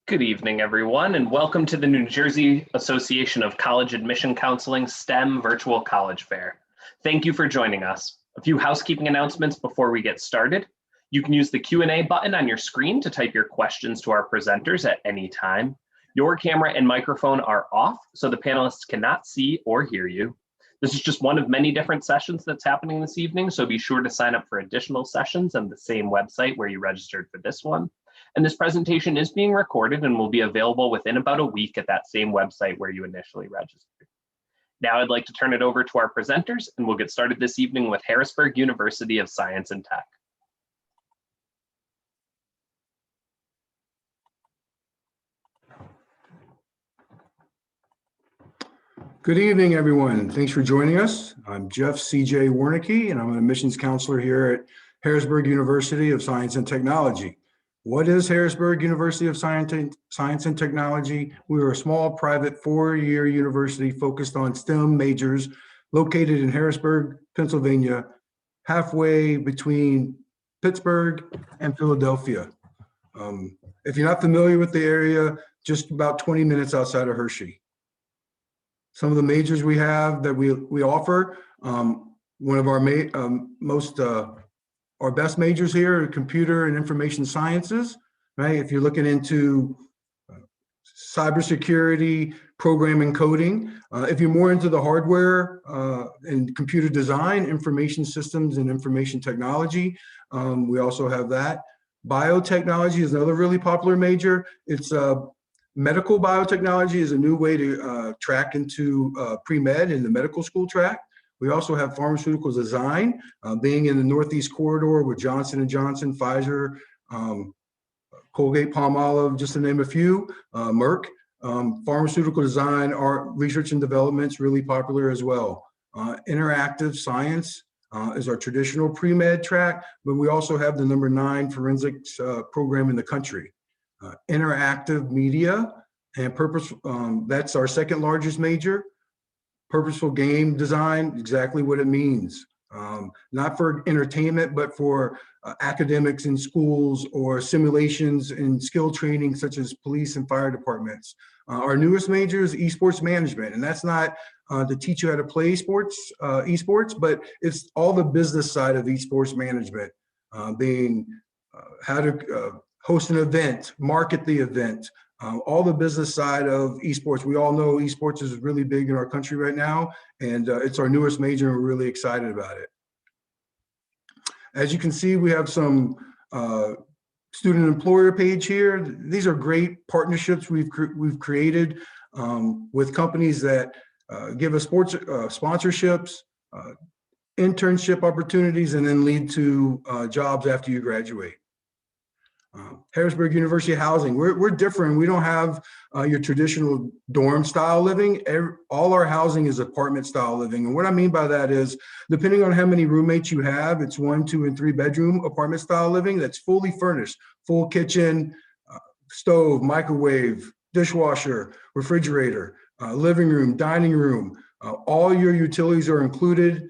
Good evening, everyone, and welcome to the New Jersey Association of College Admission Counseling STEM Virtual College Fair. Thank you for joining us. A few housekeeping announcements before we get started. You can use the Q&A button on your screen to type your questions to our presenters at any time. Your camera and microphone are off, so the panelists cannot see or hear you. This is just one of many different sessions that's happening this evening, so be sure to sign up for additional sessions on the same website where you registered for this one. And this presentation is being recorded and will be available within about a week at that same website where you initially registered. Now I'd like to turn it over to our presenters, and we'll get started this evening with Harrisburg University of Science and Tech. Good evening, everyone. Thanks for joining us. I'm Jeff C.J. Warnicki, and I'm an admissions counselor here at Harrisburg University of Science and Technology. What is Harrisburg University of Science and Technology? We are a small private four-year university focused on STEM majors located in Harrisburg, Pennsylvania, halfway between Pittsburgh and Philadelphia. If you're not familiar with the area, just about 20 minutes outside of Hershey. Some of the majors we have that we offer, one of our our best majors here are computer and information sciences, right? If you're looking into cybersecurity, programming, coding, if you're more into the hardware and computer design, information systems and information technology, we also have that. Biotechnology is another really popular major. It's medical biotechnology is a new way to track into pre-med in the medical school track. We also have pharmaceutical design, being in the Northeast corridor with Johnson & Johnson, Pfizer, Colgate-Palmolive, just to name a few, Merck. Pharmaceutical design, art, research and development is really popular as well. Interactive science is our traditional pre-med track, but we also have the #9 forensics program in the country. Interactive media and purpose, that's our second largest major. Purposeful game design, exactly what it means. Not for entertainment, but for academics in schools or simulations and skill training, such as police and fire departments. Our newest major is esports management, and that's not to teach you how to play sports, esports, but it's all the business side of esports management, being how to host an event, market the event, all the business side of esports. We all know esports is really big in our country right now, and it's our newest major, and we're really excited about it. As you can see, we have some student employer page here. These are great partnerships we've created with companies that give us sports sponsorships, internship opportunities, and then lead to jobs after you graduate. Harrisburg University housing, we're different. We don't have your traditional dorm style living. All our housing is apartment style living. And what I mean by that is, depending on how many roommates you have, it's 1, 2, and 3 bedroom apartment style living that's fully furnished, full kitchen, stove, microwave, dishwasher, refrigerator, living room, dining room. All your utilities are included.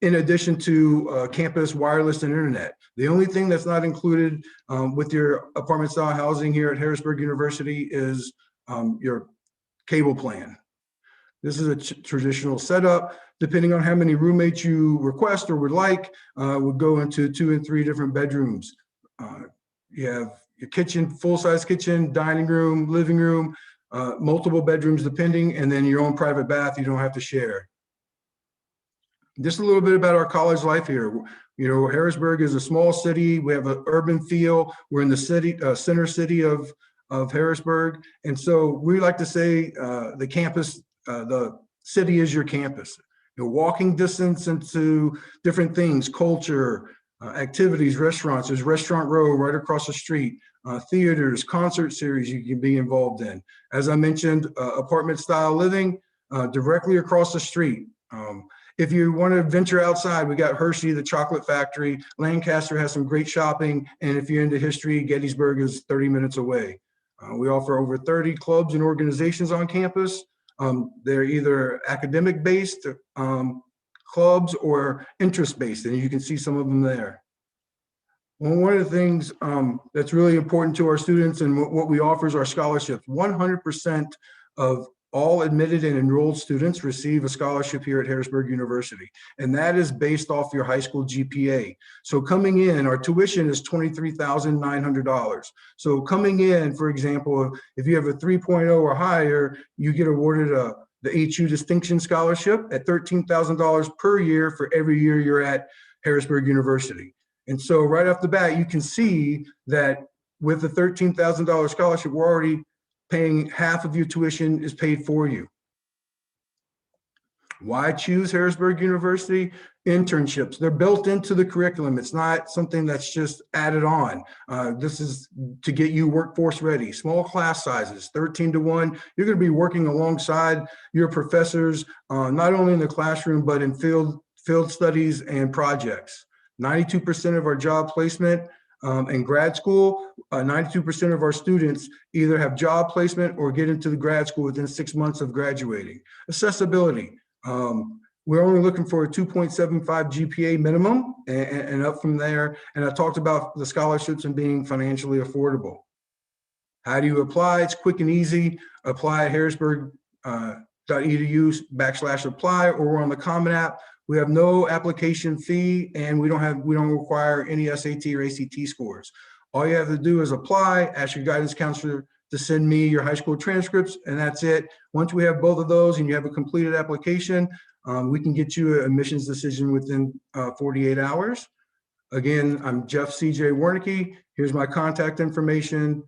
In addition to campus wireless and internet. The only thing that's not included with your apartment style housing here at Harrisburg University is your cable plan. This is a traditional setup. Depending on how many roommates you request or would like, would go into 2 and 3 different bedrooms. You have your kitchen, full-size kitchen, dining room, living room, multiple bedrooms depending, and then your own private bath you don't have to share. Just a little bit about our college life here. You know, Harrisburg is a small city. We have an urban feel. We're in the city, center city of Harrisburg. And so we like to say the campus, the city is your campus. You know, walking distance into different things, culture, activities, restaurants. There's Restaurant Row right across the street. Theaters, concert series you can be involved in. As I mentioned, apartment style living directly across the street. If you want to venture outside, we got Hershey, the chocolate factory. Lancaster has some great shopping. And if you're into history, Gettysburg is 30 minutes away. We offer over 30 clubs and organizations on campus. They're either academic-based clubs or interest-based, and you can see some of them there. Well, one of the things that's really important to our students and what we offer is our scholarships. 100% of all admitted and enrolled students receive a scholarship here at Harrisburg University, and that is based off your high school GPA. So coming in, our tuition is $23,900. So coming in, for example, if you have a 3.0 or higher, you get awarded the HU Distinction Scholarship at $13,000 per year for every year you're at Harrisburg University. And so right off the bat, you can see that with the $13,000 scholarship, we're already paying half of your tuition is paid for you. Why choose Harrisburg University? Internships, they're built into the curriculum. It's not something that's just added on. This is to get you workforce ready. Small class sizes, 13-to-1. You're gonna be working alongside your professors, not only in the classroom, but in field studies and projects. 92% of our job placement in grad school, 92% of our students either have job placement or get into the grad school within 6 months of graduating. Accessibility, we're only looking for a 2.75 GPA minimum and up from there. And I talked about the scholarships and being financially affordable. How do you apply? It's quick and easy. Apply at harrisburg.edu/apply, or we're on the Common App. We have no application fee, and we don't require any SAT or ACT scores. All you have to do is apply, ask your guidance counselor to send me your high school transcripts, and that's it. Once we have both of those and you have a completed application, we can get you an admissions decision within 48 hours. Again, I'm Jeff C.J. Wernicke. Here's my contact information.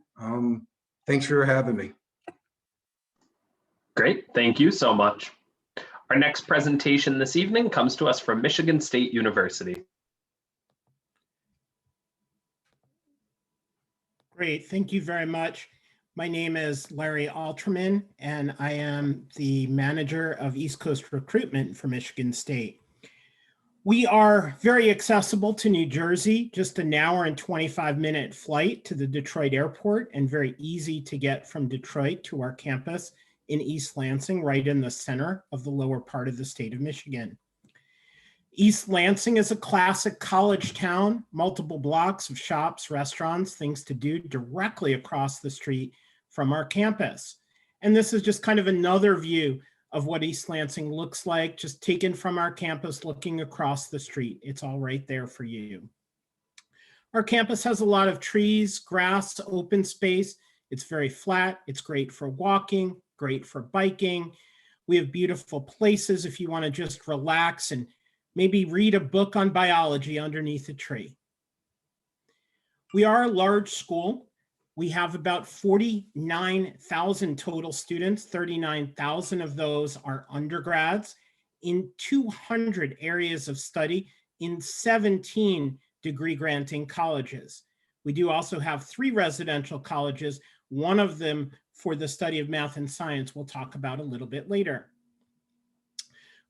Thanks for having me. Great, thank you so much. Our next presentation this evening comes to us from Michigan State University. Great, thank you very much. My name is Larry Alterman, and I am the manager of East Coast recruitment for Michigan State. We are very accessible to New Jersey, just an hour and 25-minute flight to the Detroit airport, and very easy to get from Detroit to our campus in East Lansing, right in the center of the lower part of the state of Michigan. East Lansing is a classic college town, multiple blocks of shops, restaurants, things to do directly across the street from our campus. And this is just kind of another view of what East Lansing looks like, just taken from our campus, looking across the street. It's all right there for you. Our campus has a lot of trees, grass, open space. It's very flat. It's great for walking, great for biking. We have beautiful places if you want to just relax and maybe read a book on biology underneath a tree. We are a large school. We have about 49,000 total students. 39,000 of those are undergrads in 200 areas of study in 17 degree granting colleges. We do also have 3 residential colleges, one of them for the study of math and science we'll talk about a little bit later.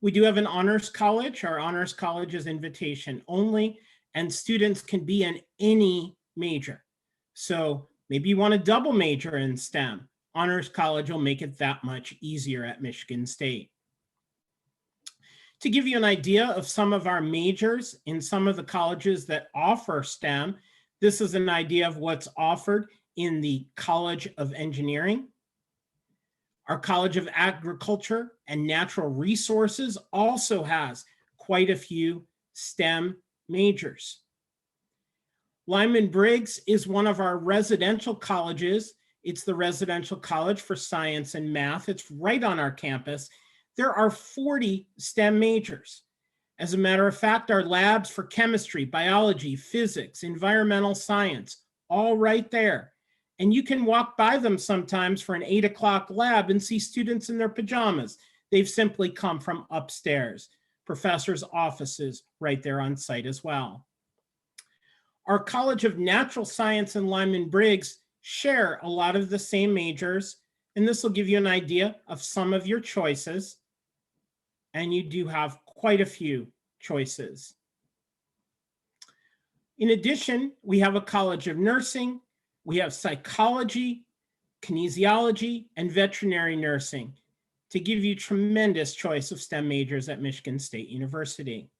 We do have an honors college. Our honors college is invitation only, and students can be in any major. So maybe you want to double major in STEM. Honors college will make it that much easier at Michigan State. To give you an idea of some of our majors in some of the colleges that offer STEM, this is an idea of what's offered in the College of Engineering. Our College of Agriculture and Natural Resources also has quite a few STEM majors. Lyman Briggs is one of our residential colleges. It's the residential college for science and math. It's right on our campus. There are 40 STEM majors. As a matter of fact, our labs for chemistry, biology, physics, environmental science, all right there. And you can walk by them sometimes for an 8 o'clock lab and see students in their pajamas. They've simply come from upstairs. Professors' offices right there on site as well. Our College of Natural Science and Lyman Briggs share a lot of the same majors, and this will give you an idea of some of your choices. And you do have quite a few choices. In addition, we have a College of Nursing, we have psychology, kinesiology, and veterinary nursing to give you tremendous choice of STEM majors at Michigan State University.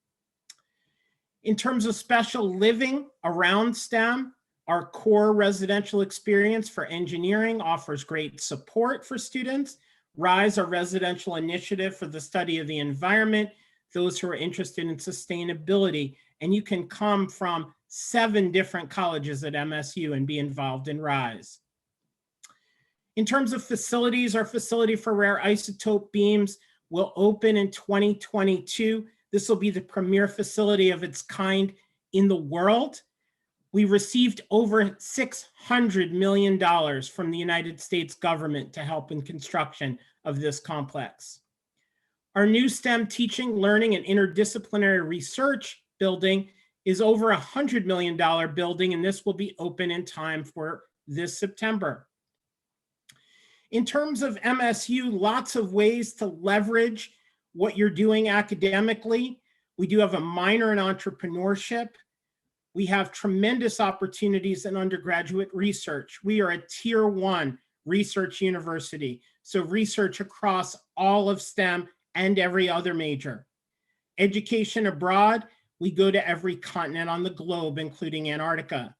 In terms of special living around STEM, our core residential experience for engineering offers great support for students. RISE, our residential initiative for the study of the environment, those who are interested in sustainability, and you can come from 7 different colleges at MSU and be involved in RISE. In terms of facilities, our facility for rare isotope beams will open in 2022. This will be the premier facility of its kind in the world. We received over $600 million from the United States government to help in construction of this complex. Our new STEM teaching, learning, and interdisciplinary research building is over $100 million building, and this will be open in time for this September. In terms of MSU, lots of ways to leverage what you're doing academically. We do have a minor in entrepreneurship. We have tremendous opportunities in undergraduate research. We are a tier 1 research university, so research across all of STEM and every other major. Education abroad, we go to every continent on the globe, including Antarctica.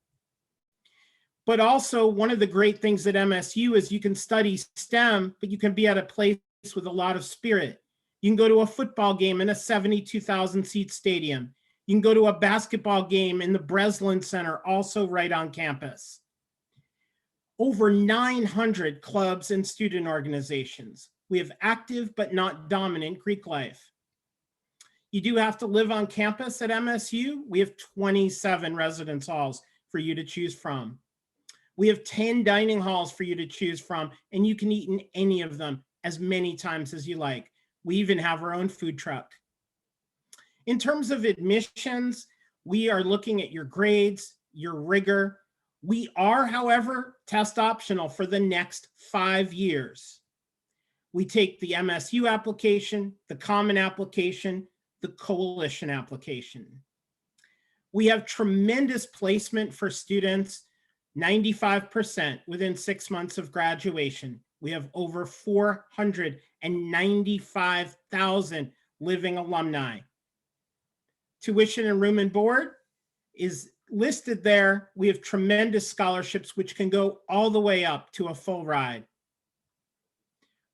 But also, one of the great things at MSU is you can study STEM, but you can be at a place with a lot of spirit. You can go to a football game in a 72,000 seat stadium. You can go to a basketball game in the Breslin Center, also right on campus. Over 900 clubs and student organizations. We have active but not dominant Greek life. You do have to live on campus at MSU. We have 27 residence halls for you to choose from. We have 10 dining halls for you to choose from, and you can eat in any of them as many times as you like. We even have our own food truck. In terms of admissions, we are looking at your grades, your rigor. We are, however, test optional for the next 5 years. We take the MSU application, the Common application, the Coalition application. We have tremendous placement for students, 95% within 6 months of graduation. We have over 495,000 living alumni. Tuition and room and board is listed there. We have tremendous scholarships, which can go all the way up to a full ride.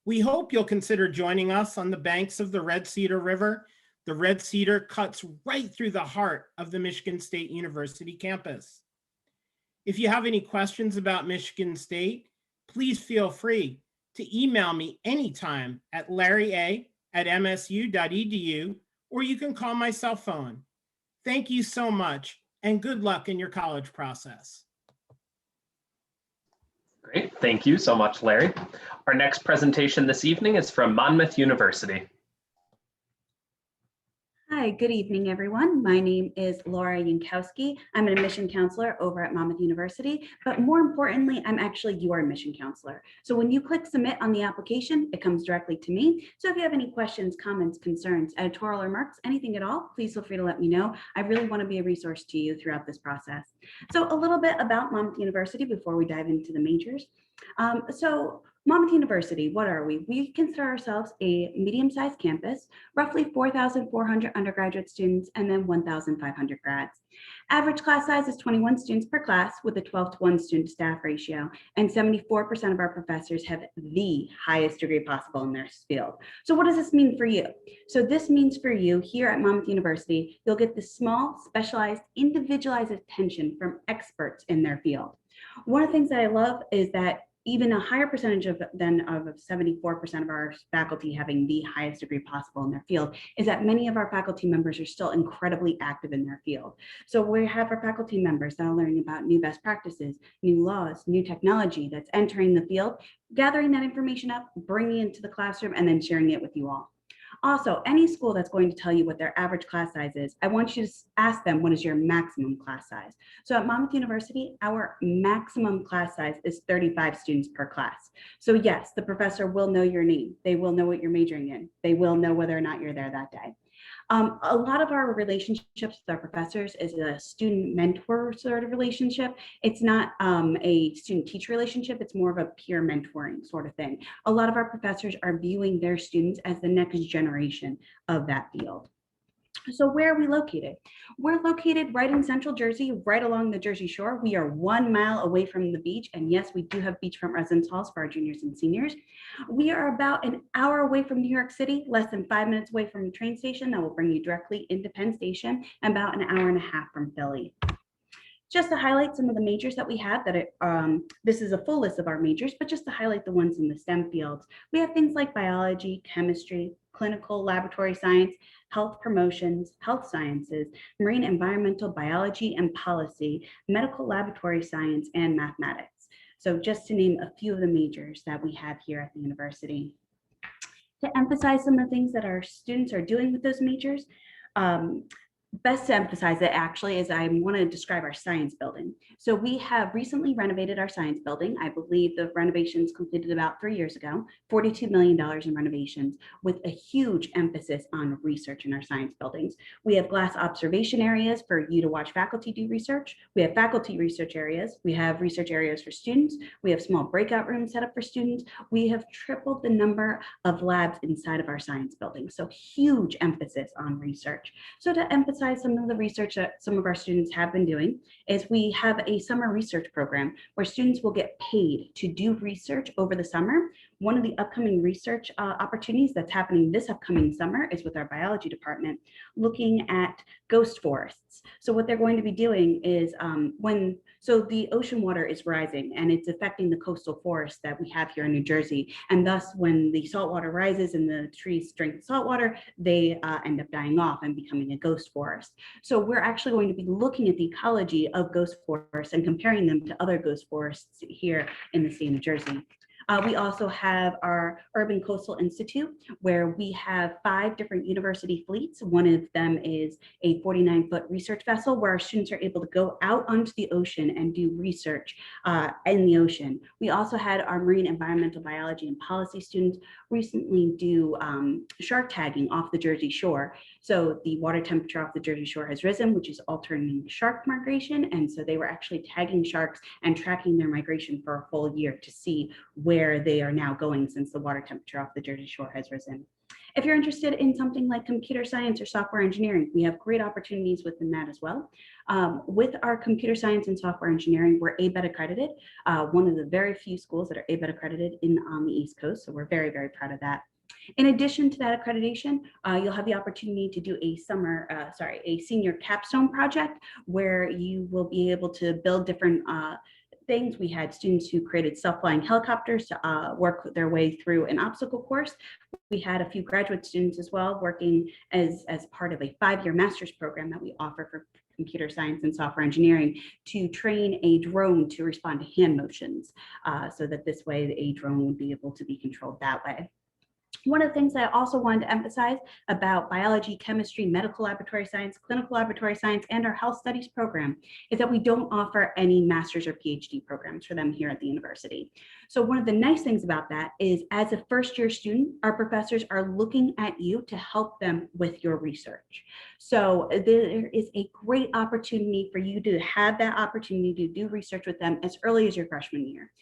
We hope you'll consider joining us on the banks of the Red Cedar River. The Red Cedar cuts right through the heart of the Michigan State University campus. If you have any questions about Michigan State, please feel free to email me anytime at larrya@msu.edu, or you can call my cell phone. Thank you so much, and good luck in your college process. Great, thank you so much, Larry. Our next presentation this evening is from Monmouth University. Hi, good evening, everyone. My name is Laura Yankowski. I'm an admission counselor over at Monmouth University, but more importantly, I'm actually your admission counselor. So when you click submit on the application, it comes directly to me. So if you have any questions, comments, concerns, editorial remarks, anything at all, please feel free to let me know. I really want to be a resource to you throughout this process. So a little bit about Monmouth University before we dive into the majors. Monmouth University, what are we? We consider ourselves a medium-sized campus, roughly 4,400 undergraduate students, and then 1,500 grads. Average class size is 21 students per class with a 12-to-1 student staff ratio, and 74% of our professors have the highest degree possible in their field. So what does this mean for you? So this means for you here at Monmouth University, you'll get the small, specialized, individualized attention from experts in their field. One of the things that I love is that even a higher percentage of 74% of our faculty having the highest degree possible in their field is that many of our faculty members are still incredibly active in their field. So we have our faculty members that are learning about new best practices, new laws, new technology that's entering the field, gathering that information up, bringing it into the classroom, and then sharing it with you all. Also, any school that's going to tell you what their average class size is, I want you to ask them, what is your maximum class size? So at Monmouth University, our maximum class size is 35 students per class. So yes, the professor will know your name. They will know what you're majoring in. They will know whether or not you're there that day. A lot of our relationships with our professors is a student-mentor sort of relationship. It's not a student-teacher relationship. It's more of a peer mentoring sort of thing. A lot of our professors are viewing their students as the next generation of that field. So where are we located? We're located right in central Jersey, right along the Jersey Shore. We are 1 mile away from the beach. And yes, we do have beachfront residence halls for our juniors and seniors. We are about an hour away from New York City, less than 5 minutes away from the train station that will bring you directly into Penn Station, and about an hour and a half from Philly. Just to highlight some of the majors that we have, this is a full list of our majors, but just to highlight the ones in the STEM fields, we have things like biology, chemistry, clinical laboratory science, health promotions, health sciences, marine environmental biology and policy, medical laboratory science, and mathematics. So just to name a few of the majors that we have here at the university. To emphasize some of the things that our students are doing with those majors, best to emphasize it actually is I want to describe our science building. So we have recently renovated our science building. I believe the renovations completed about 3 years ago, $42 million in renovations with a huge emphasis on research in our science buildings. We have glass observation areas for you to watch faculty do research. We have faculty research areas. We have research areas for students. We have small breakout rooms set up for students. We have tripled the number of labs inside of our science building. So huge emphasis on research. So to emphasize some of the research that some of our students have been doing is we have a summer research program where students will get paid to do research over the summer. One of the upcoming research opportunities that's happening this upcoming summer is with our biology department, looking at ghost forests. So what they're going to be doing is so the ocean water is rising and it's affecting the coastal forests that we have here in New Jersey. And thus when the salt water rises and the trees drink the salt water, they end up dying off and becoming a ghost forest. So we're actually going to be looking at the ecology of ghost forests and comparing them to other ghost forests here in the state of New Jersey. We also have our Urban Coastal Institute, where we have 5 different university fleets. One of them is a 49-foot research vessel where our students are able to go out onto the ocean and do research in the ocean. We also had our marine environmental biology and policy students recently do shark tagging off the Jersey Shore. So the water temperature off the Jersey Shore has risen, which is altering shark migration. And so they were actually tagging sharks and tracking their migration for a full year to see where they are now going since the water temperature off the Jersey Shore has risen. If you're interested in something like computer science or software engineering, we have great opportunities within that as well. With our computer science and software engineering, we're ABET accredited, one of the very few schools that are ABET accredited on the East Coast. So we're very, very proud of that. In addition to that accreditation, you'll have the opportunity to do a senior capstone project where you will be able to build different things. We had students who created self-flying helicopters to work their way through an obstacle course. We had a few graduate students as well working as part of a 5-year master's program that we offer for computer science and software engineering to train a drone to respond to hand motions so that this way a drone would be able to be controlled that way. One of the things that I also wanted to emphasize about biology, chemistry, medical laboratory science, clinical laboratory science, and our health studies program is that we don't offer any master's or PhD programs for them here at the university. So one of the nice things about that is as a first-year student, our professors are looking at you to help them with your research. So there is a great opportunity for you to have that opportunity to do research with them as early as your freshman year.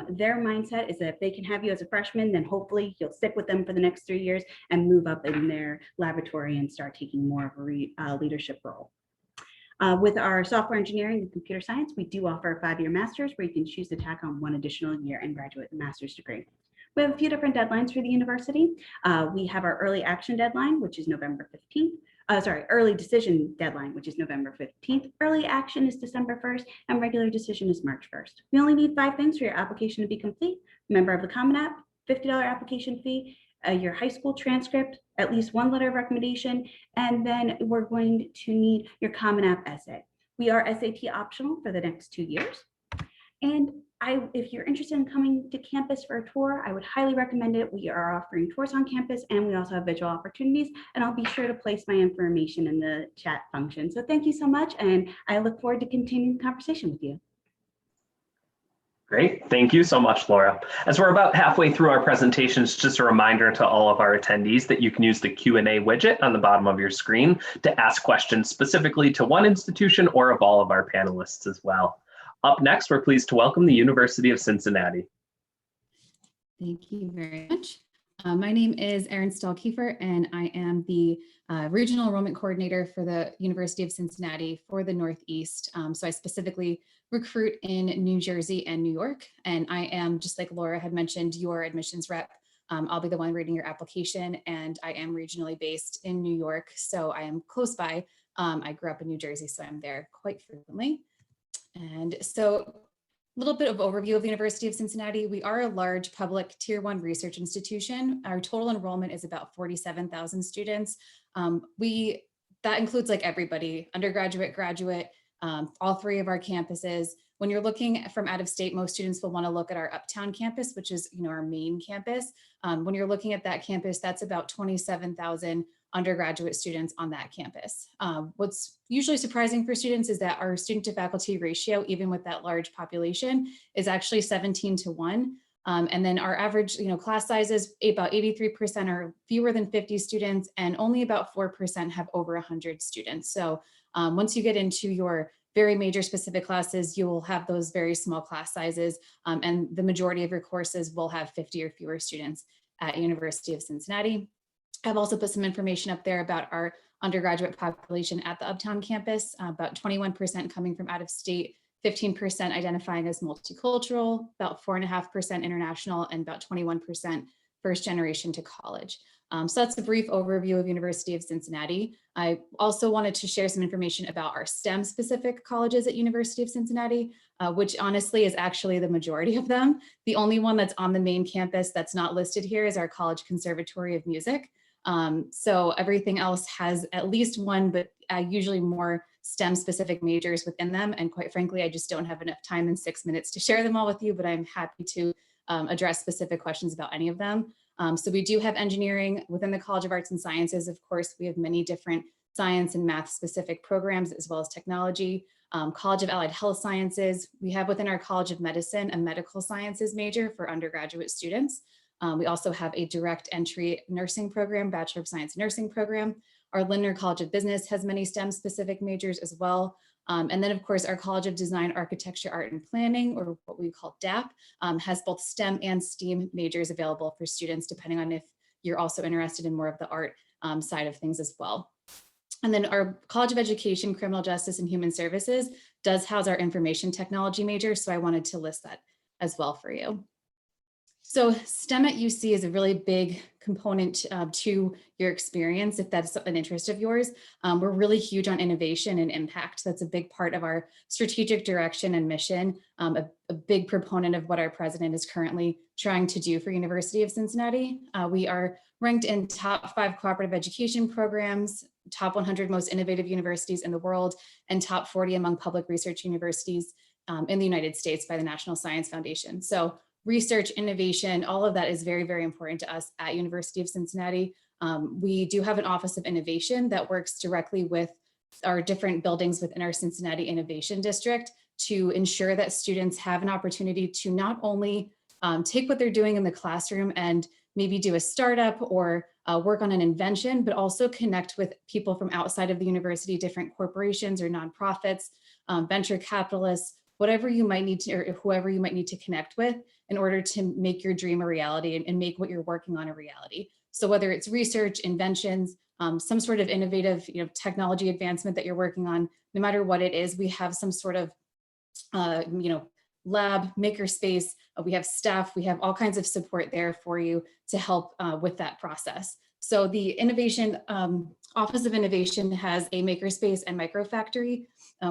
Their mindset is that if they can have you as a freshman, then hopefully you'll stick with them for the next 3 years and move up in their laboratory and start taking more of a leadership role. With our software engineering and computer science, we do offer a 5-year master's where you can choose to tack on 1 additional year and graduate master's degree. We have a few different deadlines for the university. We have our early action deadline, which is November 15th. Early decision deadline, which is November 15th. Early action is December 1st, and regular decision is March 1st. We only need 5 things for your application to be complete: member of the Common App, $50 application fee, your high school transcript, at least 1 letter of recommendation, and then we're going to need your Common App essay. We are SAT optional for the next 2 years. And if you're interested in coming to campus for a tour, I would highly recommend it. We are offering tours on campus and we also have visual opportunities, and I'll be sure to place my information in the chat function. So thank you so much, and I look forward to continuing the conversation with you. Great, thank you so much, Laura. As we're about halfway through our presentations, just a reminder to all of our attendees that you can use the Q&A widget on the bottom of your screen to ask questions specifically to one institution or of all of our panelists as well. Up next, we're pleased to welcome the University of Cincinnati. Thank you very much. My name is Erin Stahlkiefer, and I am the Regional Enrollment Coordinator for the University of Cincinnati for the Northeast. So I specifically recruit in New Jersey and New York, and I am, just like Laura had mentioned, your admissions rep. I'll be the one reading your application, and I am regionally based in New York, so I am close by. I grew up in New Jersey, so I'm there quite frequently. And so a little bit of overview of the University of Cincinnati. We are a large public tier 1 research institution. Our total enrollment is about 47,000 students. That includes like everybody, undergraduate, graduate, all 3 of our campuses. When you're looking from out of state, most students will want to look at our Uptown campus, which is our main campus. When you're looking at that campus, that's about 27,000 undergraduate students on that campus. What's usually surprising for students is that our student to faculty ratio, even with that large population, is actually 17:1. And then our average class sizes, about 83% are fewer than 50 students, and only about 4% have over 100 students. So once you get into your very major specific classes, you will have those very small class sizes, and the majority of your courses will have 50 or fewer students at University of Cincinnati. I've also put some information up there about our undergraduate population at the Uptown campus, about 21% coming from out of state, 15% identifying as multicultural, about 4.5% international, and about 21% first generation to college. So that's a brief overview of University of Cincinnati. I also wanted to share some information about our STEM specific colleges at University of Cincinnati, which honestly is actually the majority of them. The only one that's on the main campus that's not listed here is our College Conservatory of Music. So everything else has at least one, but usually more STEM specific majors within them. And quite frankly, I just don't have enough time in 6 minutes to share them all with you, but I'm happy to address specific questions about any of them. So we do have engineering within the College of Arts and Sciences. Of course, we have many different science and math specific programs, as well as technology. College of Allied Health Sciences. We have within our College of Medicine a medical sciences major for undergraduate students. We also have a direct entry nursing program, Bachelor of Science nursing program. Our Lindner College of Business has many STEM specific majors as well. And then of course, our College of Design, Architecture, Art and Planning, or what we call DAP, has both STEM and STEAM majors available for students, depending on if you're also interested in more of the art side of things as well. And then our College of Education, Criminal Justice and Human Services does house our information technology major. So I wanted to list that as well for you. So STEM at UC is a really big component to your experience, if that's an interest of yours. We're really huge on innovation and impact. That's a big part of our strategic direction and mission, a big proponent of what our president is currently trying to do for University of Cincinnati. We are ranked in top 5 cooperative education programs, top 100 most innovative universities in the world, and top 40 among public research universities in the United States by the National Science Foundation. So research, innovation, all of that is very, very important to us at University of Cincinnati. We do have an Office of Innovation that works directly with our different buildings within our Cincinnati Innovation District to ensure that students have an opportunity to not only take what they're doing in the classroom and maybe do a startup or work on an invention, but also connect with people from outside of the university, different corporations or nonprofits, venture capitalists, whatever you might need to, or whoever you might need to connect with in order to make your dream a reality and make what you're working on a reality. So whether it's research, inventions, some sort of innovative technology advancement that you're working on, no matter what it is, we have some sort of lab, makerspace, we have staff, we have all kinds of support there for you to help with that process. So the Innovation Office of Innovation has a makerspace and microfactory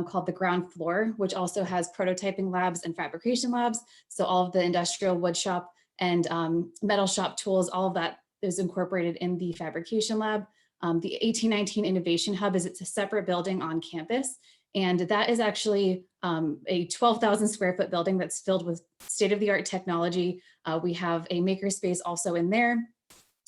called the Ground Floor, which also has prototyping labs and fabrication labs. So all of the industrial wood shop and metal shop tools, all of that is incorporated in the fabrication lab. The 1819 Innovation Hub is a separate building on campus. And that is actually a 12,000 square foot building that's filled with state-of-the-art technology. We have a makerspace also in there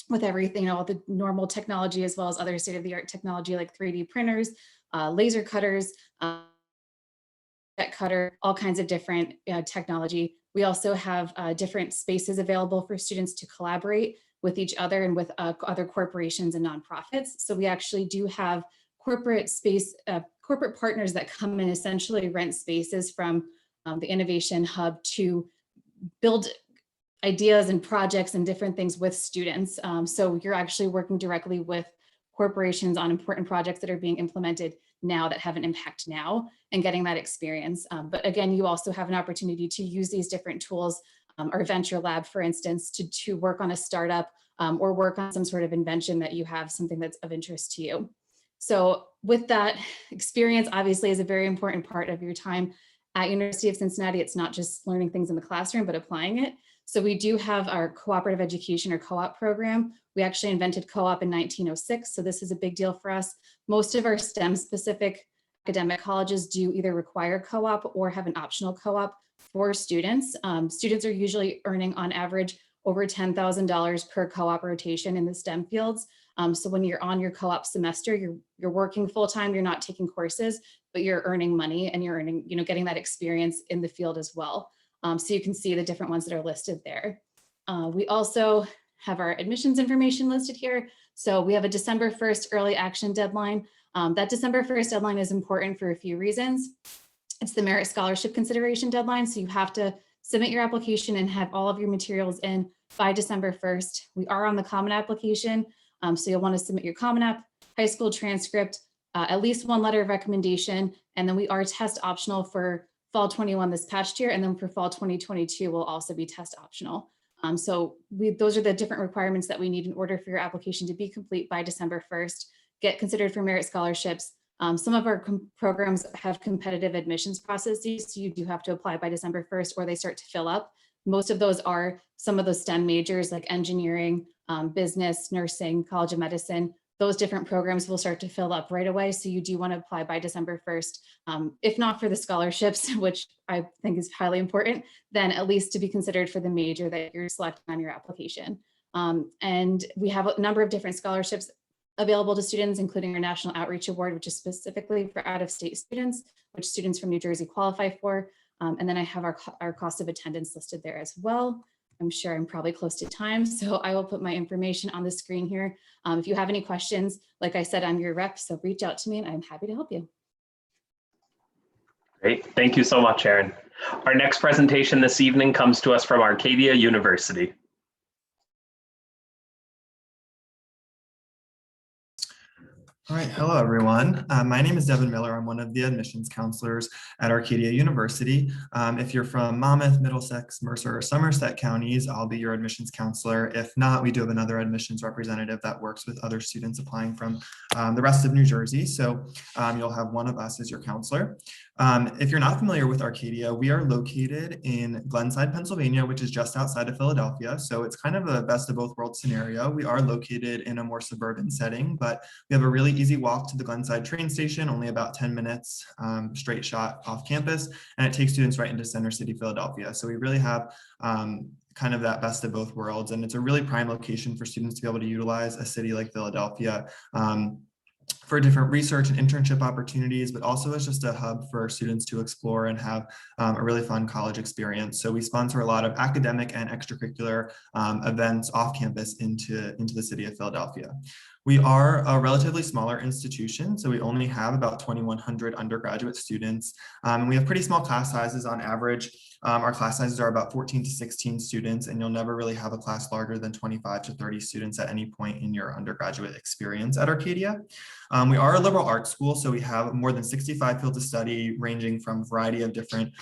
with everything, all the normal technology, as well as other state-of-the-art technology like 3D printers, laser cutters, jet cutter, all kinds of different technology. We also have different spaces available for students to collaborate with each other and with other corporations and nonprofits. So we actually do have corporate space, corporate partners that come and essentially rent spaces from the Innovation Hub to build ideas and projects and different things with students. So you're actually working directly with corporations on important projects that are being implemented now that have an impact now and getting that experience. But again, you also have an opportunity to use these different tools, our venture lab, for instance, to work on a startup or work on some sort of invention that you have, something that's of interest to you. So with that, experience obviously is a very important part of your time at University of Cincinnati. It's not just learning things in the classroom, but applying it. So we do have our cooperative education or co-op program. We actually invented co-op in 1906. So this is a big deal for us. Most of our STEM specific academic colleges do either require co-op or have an optional co-op for students. Students are usually earning on average over $10,000 per co-op rotation in the STEM fields. So when you're on your co-op semester, you're working full-time, you're not taking courses, but you're earning money and you're earning, getting that experience in the field as well. So you can see the different ones that are listed there. We also have our admissions information listed here. So we have a December 1st early action deadline. That December 1st deadline is important for a few reasons. It's the merit scholarship consideration deadline. So you have to submit your application and have all of your materials in by December 1st. We are on the Common Application. So you'll want to submit your Common App, high school transcript, at least one letter of recommendation. And then we are test optional for fall 21 this past year. And then for fall 2022 will also be test optional. So those are the different requirements that we need in order for your application to be complete by December 1st, get considered for merit scholarships. Some of our programs have competitive admissions processes, so you do have to apply by December 1st or they start to fill up. Most of those are some of those STEM majors like engineering, business, nursing, College of Medicine. Those different programs will start to fill up right away. So you do want to apply by December 1st. If not for the scholarships, which I think is highly important, then at least to be considered for the major that you're selecting on your application. And we have a number of different scholarships available to students, including our National Outreach Award, which is specifically for out-of-state students, which students from New Jersey qualify for. And then I have our cost of attendance listed there as well. I'm sure I'm probably close to time, so I will put my information on the screen here. If you have any questions, like I said, I'm your rep, so reach out to me and I'm happy to help you. Great, thank you so much, Erin. Our next presentation this evening comes to us from Arcadia University. All right, hello everyone. My name is Devin Miller. I'm one of the admissions counselors at Arcadia University. If you're from Monmouth, Middlesex, Mercer, or Somerset counties, I'll be your admissions counselor. If not, we do have another admissions representative that works with other students applying from the rest of New Jersey. So you'll have one of us as your counselor. If you're not familiar with Arcadia, we are located in Glenside, Pennsylvania, which is just outside of Philadelphia. So it's kind of a best of both worlds scenario. We are located in a more suburban setting, but we have a really easy walk to the Glenside train station, only about 10 minutes straight shot off campus, and it takes students right into Center City, Philadelphia. So we really have kind of that best of both worlds, and it's a really prime location for students to be able to utilize a city like Philadelphia for different research and internship opportunities, but also as just a hub for students to explore and have a really fun college experience. So we sponsor a lot of academic and extracurricular events off campus into the city of Philadelphia. We are a relatively smaller institution, so we only have about 2,100 undergraduate students. And we have pretty small class sizes on average. Our class sizes are about 14 to 16 students, and you'll never really have a class larger than 25 to 30 students at any point in your undergraduate experience at Arcadia. We are a liberal arts school, so we have more than 65 fields of study ranging from a variety of different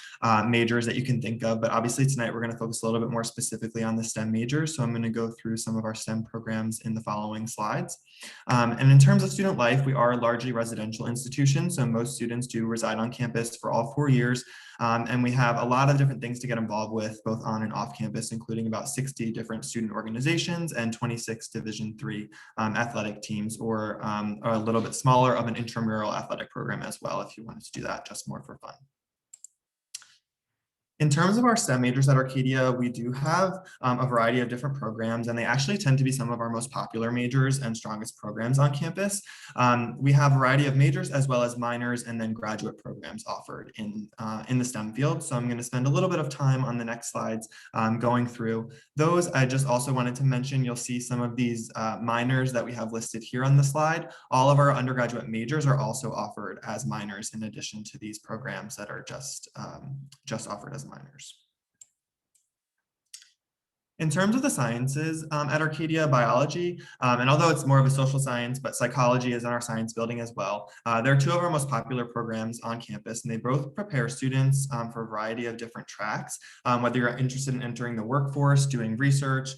majors that you can think of. But obviously tonight we're going to focus a little bit more specifically on the STEM majors. So I'm going to go through some of our STEM programs in the following slides. And in terms of student life, we are a largely residential institution. So most students do reside on campus for all 4 years. And we have a lot of different things to get involved with, both on and off campus, including about 60 different student organizations and 26 Division III athletic teams, or a little bit smaller of an intramural athletic program as well, if you wanted to do that just more for fun. In terms of our STEM majors at Arcadia, we do have a variety of different programs, and they actually tend to be some of our most popular majors and strongest programs on campus. We have a variety of majors as well as minors and then graduate programs offered in the STEM field. So I'm going to spend a little bit of time on the next slides going through those. I just also wanted to mention, you'll see some of these minors that we have listed here on the slide. All of our undergraduate majors are also offered as minors in addition to these programs that are just offered as minors. In terms of the sciences at Arcadia, biology, and although it's more of a social science, but psychology is in our science building as well. There are two of our most popular programs on campus, and they both prepare students for a variety of different tracks, whether you're interested in entering the workforce, doing research,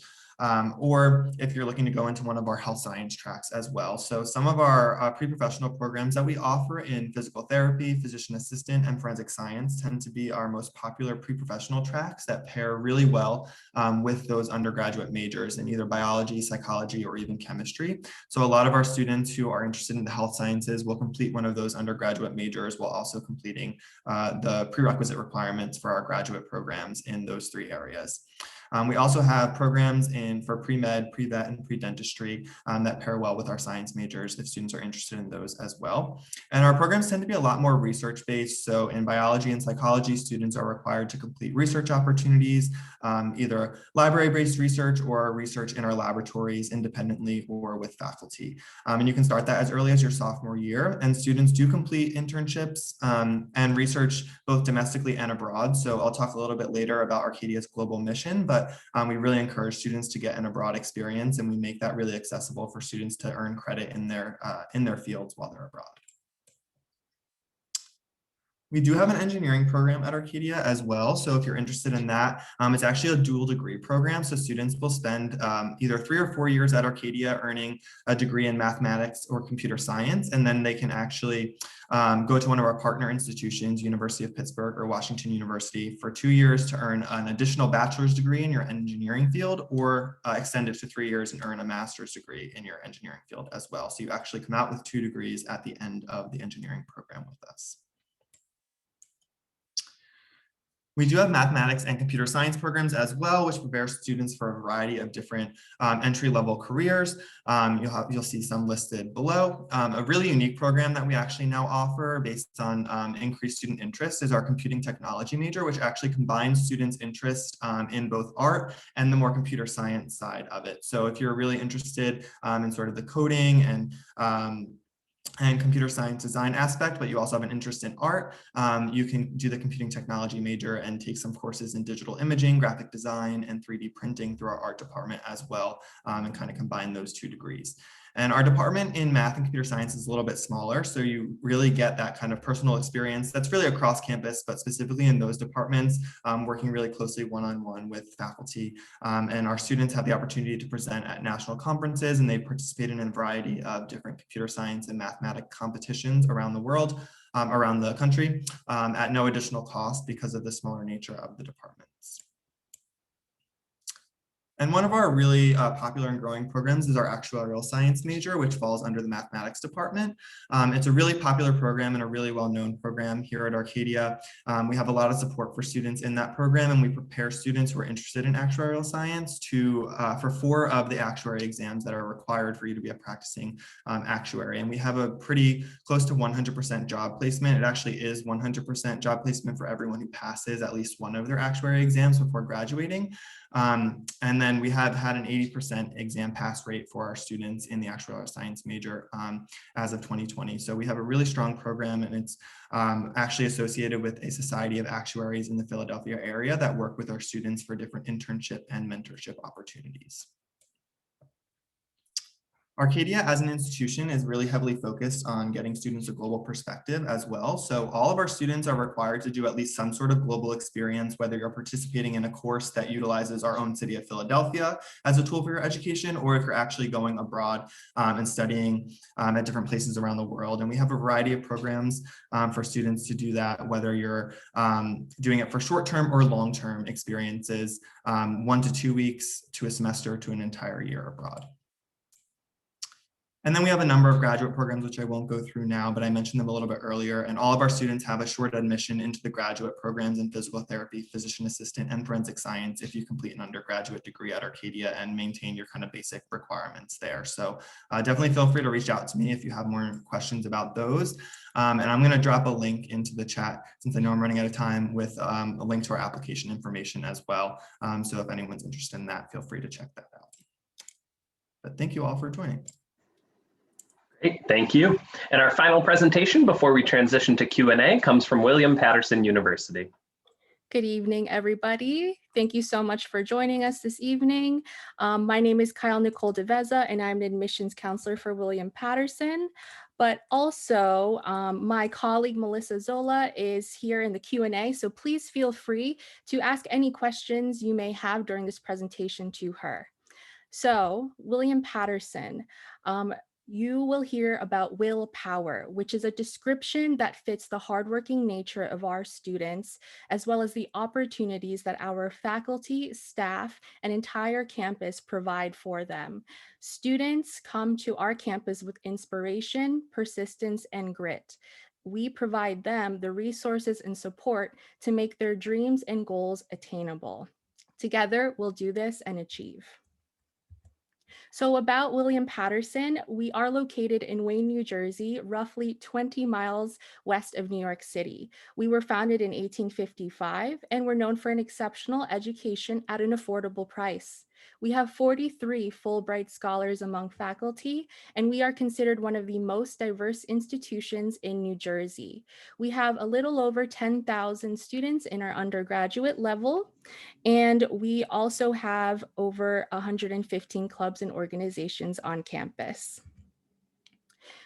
or if you're looking to go into one of our health science tracks as well. So some of our pre-professional programs that we offer in physical therapy, physician assistant, and forensic science tend to be our most popular pre-professional tracks that pair really well with those undergraduate majors in either biology, psychology, or even chemistry. So a lot of our students who are interested in the health sciences will complete one of those undergraduate majors while also completing the prerequisite requirements for our graduate programs in those three areas. We also have programs for pre-med, pre-vet, and pre-dentistry that pair well with our science majors if students are interested in those as well. And our programs tend to be a lot more research-based. So in biology and psychology, students are required to complete research opportunities, either library-based research or research in our laboratories independently or with faculty. And you can start that as early as your sophomore year. And students do complete internships and research both domestically and abroad. So I'll talk a little bit later about Arcadia's global mission, but we really encourage students to get an abroad experience, and we make that really accessible for students to earn credit in their fields while they're abroad. We do have an engineering program at Arcadia as well. So if you're interested in that, it's actually a dual degree program. So students will spend either 3 or 4 years at Arcadia earning a degree in mathematics or computer science. And then they can actually go to one of our partner institutions, University of Pittsburgh or Washington University, for 2 years to earn an additional bachelor's degree in your engineering field, or extend it to 3 years and earn a master's degree in your engineering field as well. So you actually come out with 2 degrees at the end of the engineering program with us. We do have mathematics and computer science programs as well, which prepare students for a variety of different entry-level careers. You'll see some listed below. A really unique program that we actually now offer based on increased student interest is our computing technology major, which actually combines students' interest in both art and the more computer science side of it. So if you're really interested in sort of the coding and computer science design aspect, but you also have an interest in art, you can do the computing technology major and take some courses in digital imaging, graphic design, and 3D printing through our art department as well, and kind of combine those 2 degrees. And our department in math and computer science is a little bit smaller, so you really get that kind of personal experience that's really across campus, but specifically in those departments, working really closely one-on-one with faculty. And our students have the opportunity to present at national conferences, and they participate in a variety of different computer science and mathematics competitions around the world, around the country, at no additional cost because of the smaller nature of the departments. And one of our really popular and growing programs is our Actuarial Science major, which falls under the mathematics department. It's a really popular program and a really well-known program here at Arcadia. We have a lot of support for students in that program, and we prepare students who are interested in actuarial science for 4 of the actuary exams that are required for you to be a practicing actuary. And we have a pretty close to 100% job placement. It actually is 100% job placement for everyone who passes at least one of their actuary exams before graduating. And then we have had an 80% exam pass rate for our students in the Actuarial Science major as of 2020. So we have a really strong program, and it's actually associated with a Society of Actuaries in the Philadelphia area that work with our students for different internship and mentorship opportunities. Arcadia as an institution is really heavily focused on getting students a global perspective as well. So all of our students are required to do at least some sort of global experience, whether you're participating in a course that utilizes our own city of Philadelphia as a tool for your education, or if you're actually going abroad and studying at different places around the world. And we have a variety of programs for students to do that, whether you're doing it for short-term or long-term experiences, 1 to 2 weeks to a semester to an entire year abroad. And then we have a number of graduate programs, which I won't go through now, but I mentioned them a little bit earlier. And all of our students have a short admission into the graduate programs in physical therapy, physician assistant, and forensic science if you complete an undergraduate degree at Arcadia and maintain your kind of basic requirements there. So definitely feel free to reach out to me if you have more questions about those. And I'm going to drop a link into the chat, since I know I'm running out of time, with a link to our application information as well. So if anyone's interested in that, feel free to check that out. But thank you all for joining. Great, thank you. And our final presentation before we transition to Q&A comes from William Paterson University. Good evening, everybody. Thank you so much for joining us this evening. My name is Kyle Nicole DeVeza, and I'm an admissions counselor for William Paterson. But also, my colleague Melissa Zola is here in the Q&A, so please feel free to ask any questions you may have during this presentation to her. So, William Paterson, you will hear about willpower, which is a description that fits the hardworking nature of our students, as well as the opportunities that our faculty, staff, and entire campus provide for them. Students come to our campus with inspiration, persistence, and grit. We provide them the resources and support to make their dreams and goals attainable. Together, we'll do this and achieve. So about William Paterson, we are located in Wayne, New Jersey, roughly 20 miles west of New York City. We were founded in 1855 and we're known for an exceptional education at an affordable price. We have 43 Fulbright scholars among faculty, and we are considered one of the most diverse institutions in New Jersey. We have a little over 10,000 students in our undergraduate level, and we also have over 115 clubs and organizations on campus.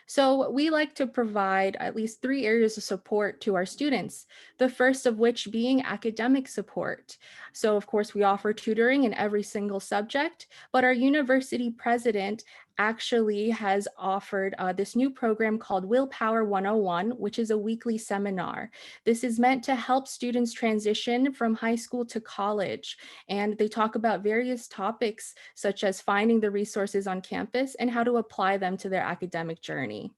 So we like to provide at least 3 areas of support to our students, the first of which being academic support. So of course we offer tutoring in every single subject, but our university president actually has offered this new program called Willpower 101, which is a weekly seminar. This is meant to help students transition from high school to college, and they talk about various topics such as finding the resources on campus and how to apply them to their academic journey.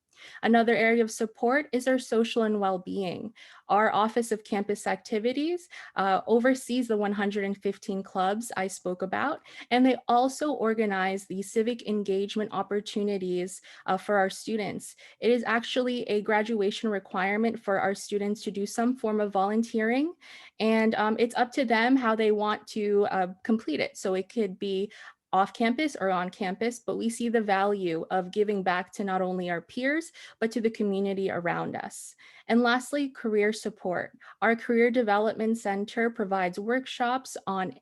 Another area of support is our social and well-being. Our Office of Campus Activities oversees the 115 clubs I spoke about, and they also organize the civic engagement opportunities for our students. It is actually a graduation requirement for our students to do some form of volunteering, and it's up to them how they want to complete it. So it could be off campus or on campus, but we see the value of giving back to not only our peers, but to the community around us. And lastly, career support. Our Career Development Center provides workshops on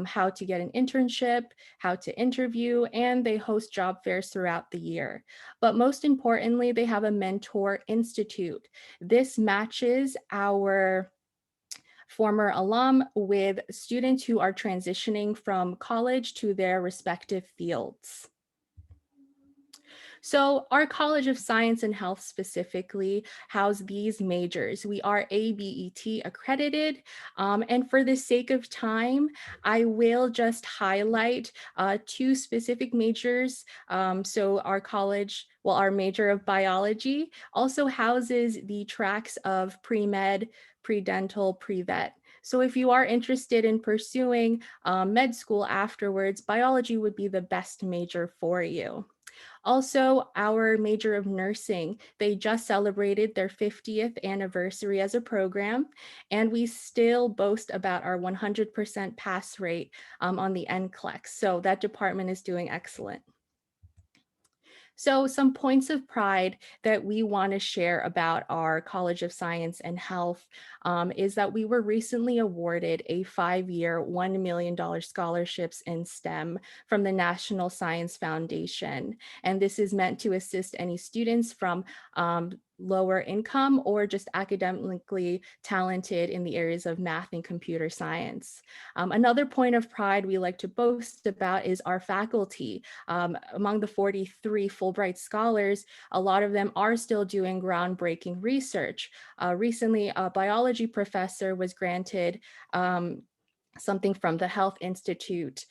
how to get an internship, how to interview, and they host job fairs throughout the year. But most importantly, they have a Mentor Institute. This matches our former alum with students who are transitioning from college to their respective fields. So our College of Science and Health specifically house these majors. We are ABET accredited, and for the sake of time, I will just highlight 2 specific majors. So our college, well, our major of biology also houses the tracks of pre-med, pre-dental, pre-vet. So if you are interested in pursuing med school afterwards, biology would be the best major for you. Also, our major of nursing, they just celebrated their 50th anniversary as a program, and we still boast about our 100% pass rate on the NCLEX. So that department is doing excellent. So some points of pride that we want to share about our College of Science and Health is that we were recently awarded a 5-year, $1 million scholarships in STEM from the National Science Foundation. And this is meant to assist any students from lower income or just academically talented in the areas of math and computer science. Another point of pride we like to boast about is our faculty. Among the 43 Fulbright scholars, a lot of them are still doing groundbreaking research. Recently, a biology professor was granted something from the Health Institute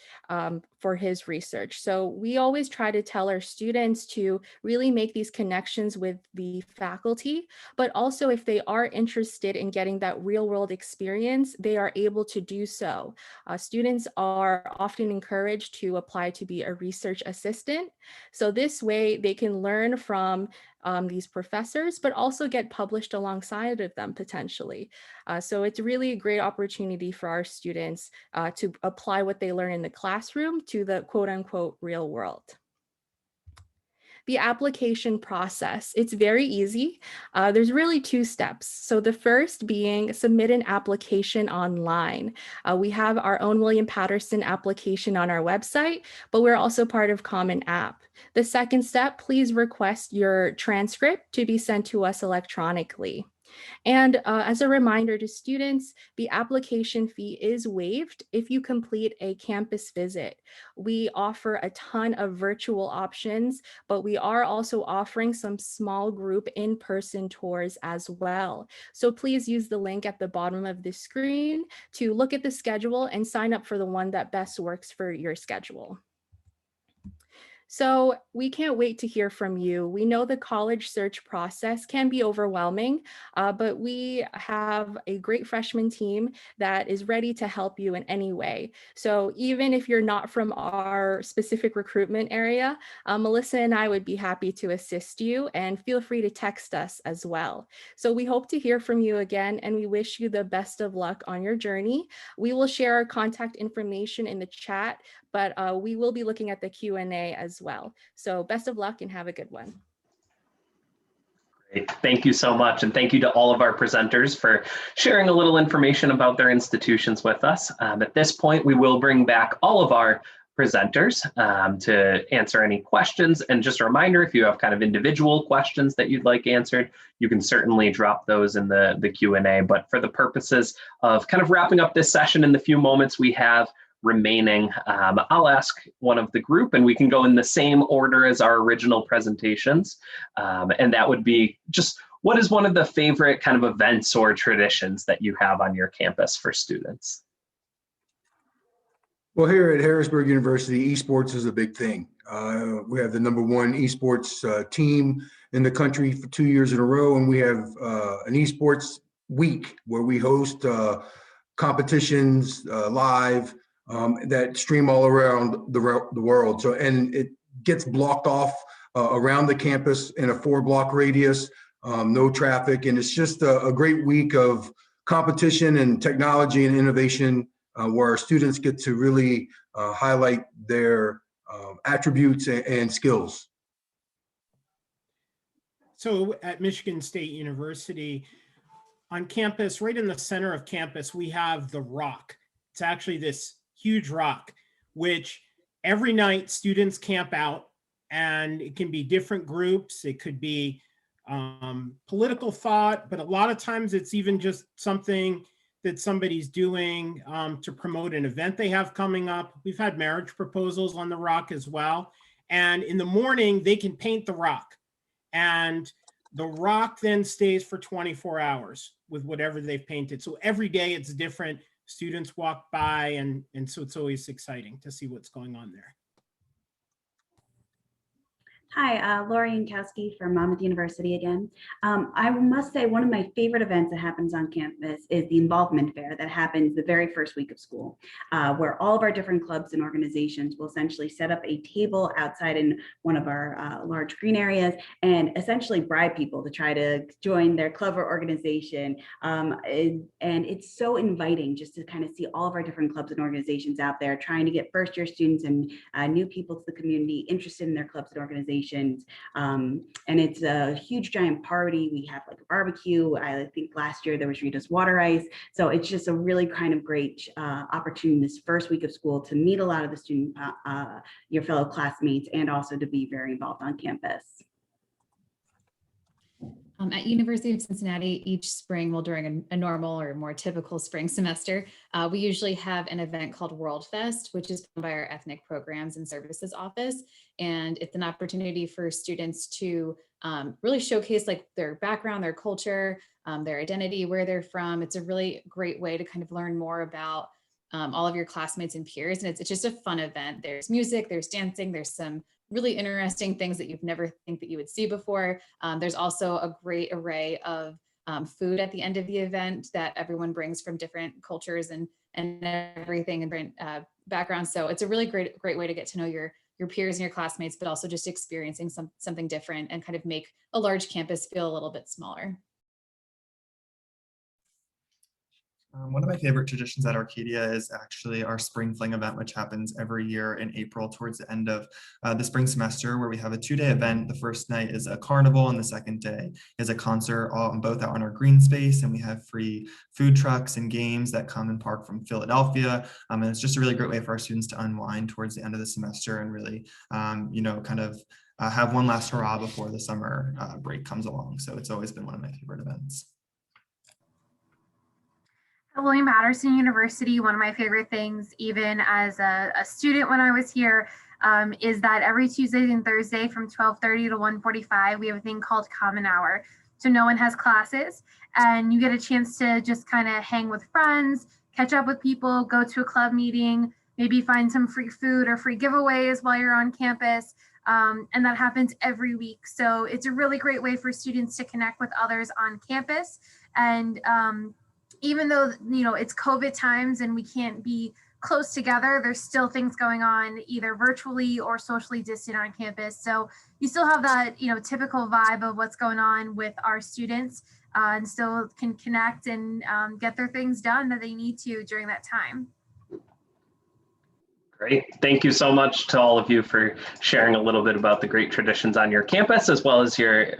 for his research. So we always try to tell our students to really make these connections with the faculty, but also if they are interested in getting that real world experience, they are able to do so. Students are often encouraged to apply to be a research assistant. So this way they can learn from these professors, but also get published alongside of them potentially. So it's really a great opportunity for our students to apply what they learn in the classroom to the quote unquote real world. the application process. It's very easy. There's really 2 steps. So the first being submit an application online. We have our own William Paterson application on our website, but we're also part of Common App. The second step, please request your transcript to be sent to us electronically. And as a reminder to students, the application fee is waived if you complete a campus visit. We offer a ton of virtual options, but we are also offering some small group in-person tours as well. So please use the link at the bottom of the screen to look at the schedule and sign up for the one that best works for your schedule. So we can't wait to hear from you. We know the college search process can be overwhelming, but we have a great freshman team that is ready to help you in any way. So even if you're not from our specific recruitment area, Melissa and I would be happy to assist you, and feel free to text us as well. So we hope to hear from you again, and we wish you the best of luck on your journey. We will share our contact information in the chat, but we will be looking at the Q&A as well. So best of luck and have a good one. Great. Thank you so much. And thank you to all of our presenters for sharing a little information about their institutions with us. At this point, we will bring back all of our presenters to answer any questions. And just a reminder, if you have kind of individual questions that you'd like answered, you can certainly drop those in the Q&A. But for the purposes of kind of wrapping up this session in the few moments we have remaining, I'll ask one of the group, and we can go in the same order as our original presentations. And that would be just, what is one of the favorite kind of events or traditions that you have on your campus for students? Well, here at Harrisburg University, esports is a big thing. We have the #1 esports team in the country for 2 years in a row, and we have an esports week where we host competitions live that stream all around the world. So, and it gets blocked off around the campus in a 4-block radius, no traffic, and it's just a great week of competition and technology and innovation, where our students get to really highlight their attributes and skills. So at Michigan State University, on campus, right in the center of campus, we have the Rock. It's actually this huge rock, which every night students camp out, and it can be different groups. It could be political thought, but a lot of times it's even just something that somebody's doing to promote an event they have coming up. We've had marriage proposals on the Rock as well. And in the morning, they can paint the Rock. And the Rock then stays for 24 hours with whatever they've painted. So every day it's different. Students walk by, and so it's always exciting to see what's going on there. Hi, Laura Yankowski from Monmouth University again. I must say one of my favorite events that happens on campus is the Involvement Fair that happens the very first week of school, where all of our different clubs and organizations will essentially set up a table outside in one of our large green areas and essentially bribe people to try to join their club or organization. And it's so inviting just to kind of see all of our different clubs and organizations out there trying to get first-year students and new people to the community interested in their clubs and organizations. And it's a huge giant party. We have like a barbecue. I think last year there was Rita's water ice. So it's just a really kind of great opportunity this first week of school to meet a lot of the student, your fellow classmates, and also to be very involved on campus. At University of Cincinnati, each spring, well, during a normal or more typical spring semester, we usually have an event called World Fest, which is run by our Ethnic Programs and Services Office. And it's an opportunity for students to really showcase like their background, their culture, their identity, where they're from. It's a really great way to kind of learn more about all of your classmates and peers. And it's just a fun event. There's music, there's dancing, there's some really interesting things that you've never think that you would see before. There's also a great array of food at the end of the event that everyone brings from different cultures and everything and different backgrounds. So it's a really great way to get to know your peers and your classmates, but also just experiencing something different and kind of make a large campus feel a little bit smaller. One of my favorite traditions at Arcadia is actually our Spring Fling event, which happens every year in April towards the end of the spring semester, where we have a 2-day event. The first night is a carnival and the second day is a concert, both out on our green space, and we have free food trucks and games that come and park from Philadelphia. And it's just a really great way for our students to unwind towards the end of the semester and really, have one last hurrah before the summer break comes along. So it's always been one of my favorite events. At William Paterson University, one of my favorite things, even as a student when I was here, is that every Tuesday and Thursday from 12:30 to 1:45, we have a thing called Common Hour. So no one has classes, and you get a chance to just kind of hang with friends, catch up with people, go to a club meeting, maybe find some free food or free giveaways while you're on campus. And that happens every week. So it's a really great way for students to connect with others on campus. And even though, it's COVID times and we can't be close together, there's still things going on either virtually or socially distant on campus. So you still have that, typical vibe of what's going on with our students and still can connect and get their things done that they need to during that time. Great. Thank you so much to all of you for sharing a little bit about the great traditions on your campus, as well as your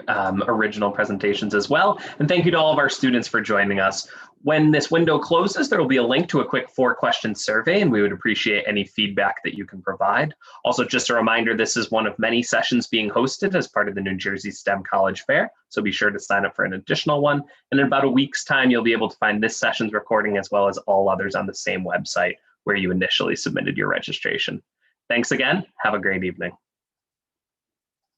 original presentations as well. And thank you to all of our students for joining us. When this window closes, there will be a link to a quick 4-question survey, and we would appreciate any feedback that you can provide. Also, just a reminder, this is one of many sessions being hosted as part of the New Jersey STEM College Fair, so be sure to sign up for an additional one. And in about a week's time, you'll be able to find this session's recording as well as all others on the same website where you initially submitted your registration. Thanks again. Have a great evening.